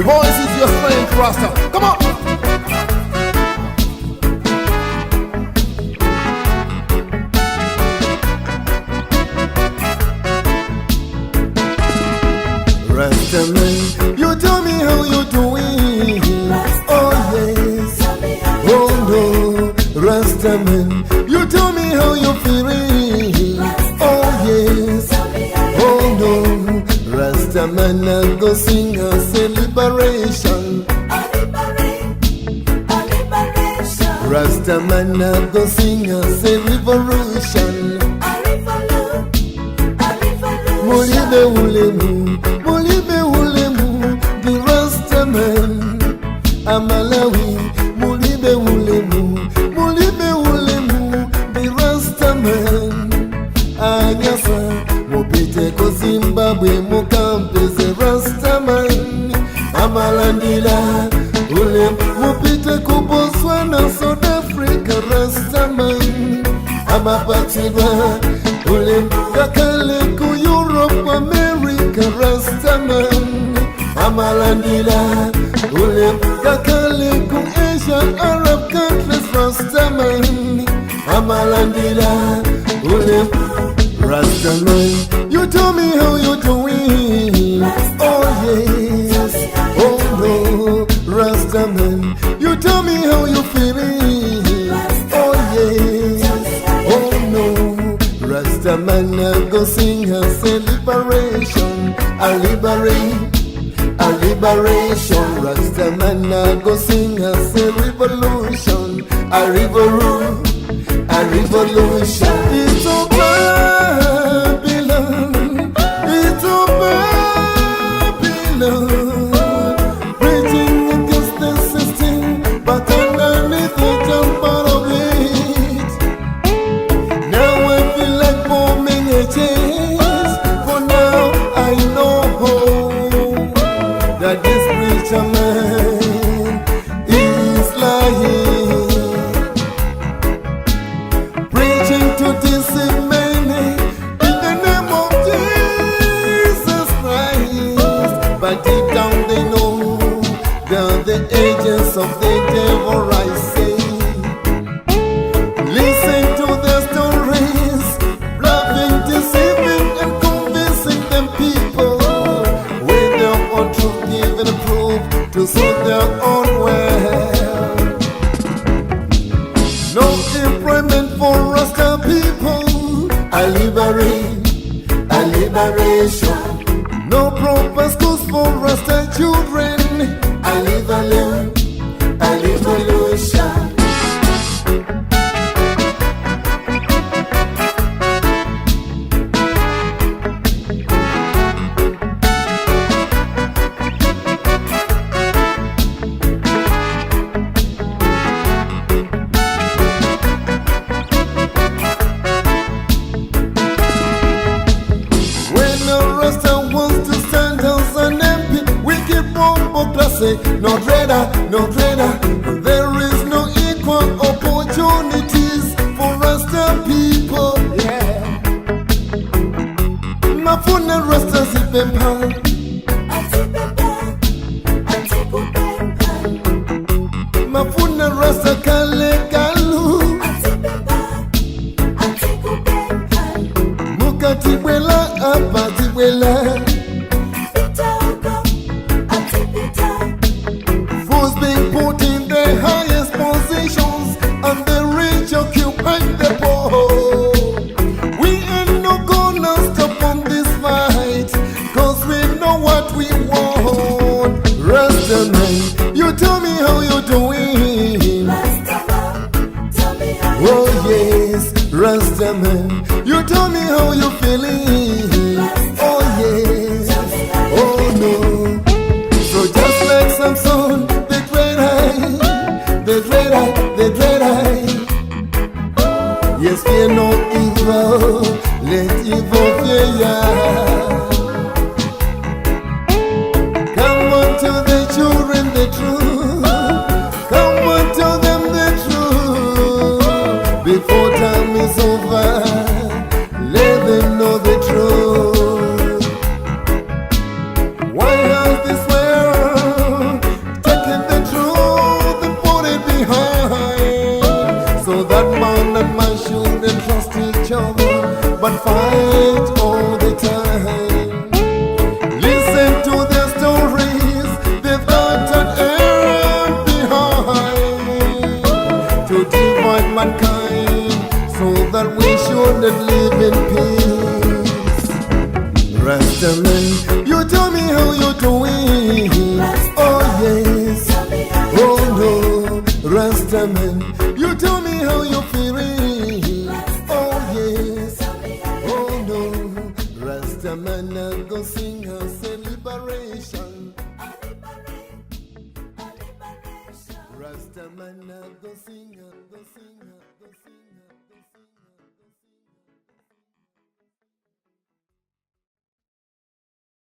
The voice is your strength, Rasta. Come on. Rastaman, you tell me how you doing. Oh yes. Oh no, Rastaman, you tell me how you feeling. Oh yes. Oh no, Rastaman, I go sing a celebration. Rastaman, I go sing a celebration. Molibe ulemu, Molibe ulemu, the Rastaman. Amalawi, Molibe ulemu, Molibe ulemu, the Rastaman. Anyasa, mopite ko Zimbabwe, mukampeze Rastaman. Amalandila, ulem, mopite ko Botswana, South Africa, Rastaman. Amapatiba, ulem, kakale ku Europe, America, Rastaman. Amalandila, ulem, kakale ku Asia, Arab countries, Rastaman. Amalandila, ulem, Rastaman, you tell me how you doing. Oh yes, oh no, Rastaman, you tell me how you feeling. Oh yes, oh no, Rastaman, I go sing a celebration, a liberation, a liberation. Rastaman, I go sing a revolution, a revolution, a revolution. It's a Babylon, it's a Babylon, preaching against the system, but underneath it I'm part of it. Now I feel like bombing a chase, for now I know that this preacher man is lying, preaching to deceive many in the name of Jesus Christ. But deep down they know they're the agents of the devil, I say. Listen to their stories, bluffing, deceiving and convincing them people with their own truth, giving proof to suit their own well. No employment for Rasta people, a liberation. No proper schools for Rasta children, a revolution. No trader, no trader. There is no equal opportunities for Rasta people. Yeah. Mafuna Rasta zipempa, Mafuna Rasta kale kalu, Mukatibwela apatibwela. Who's being put in the highest positions and the rich occupy the poor? We ain't no gonna stop on this fight, cause we know what we want. Rastaman, you tell me how you doing. Rastaman, tell me how you oh yes, Rastaman, you tell me how you feeling. Oh yes, oh no. So just like Samson, the dread eye. Yes, fear no evil, let evil fear ya. Come on, tell the children the truth. Come on, tell them the truth. Before time is over, let them know the truth. Why has this world but fight all the time. Listen to their stories, they've got an error behind to divide mankind so that we shouldn't live in peace. Rastaman, you tell me how you're doing. Oh yes, oh no, Rastaman, you tell me how you're feeling. Oh yes, oh no, Rastaman, I go sing a celebration. Rastaman, I go sing, go sing, go sing.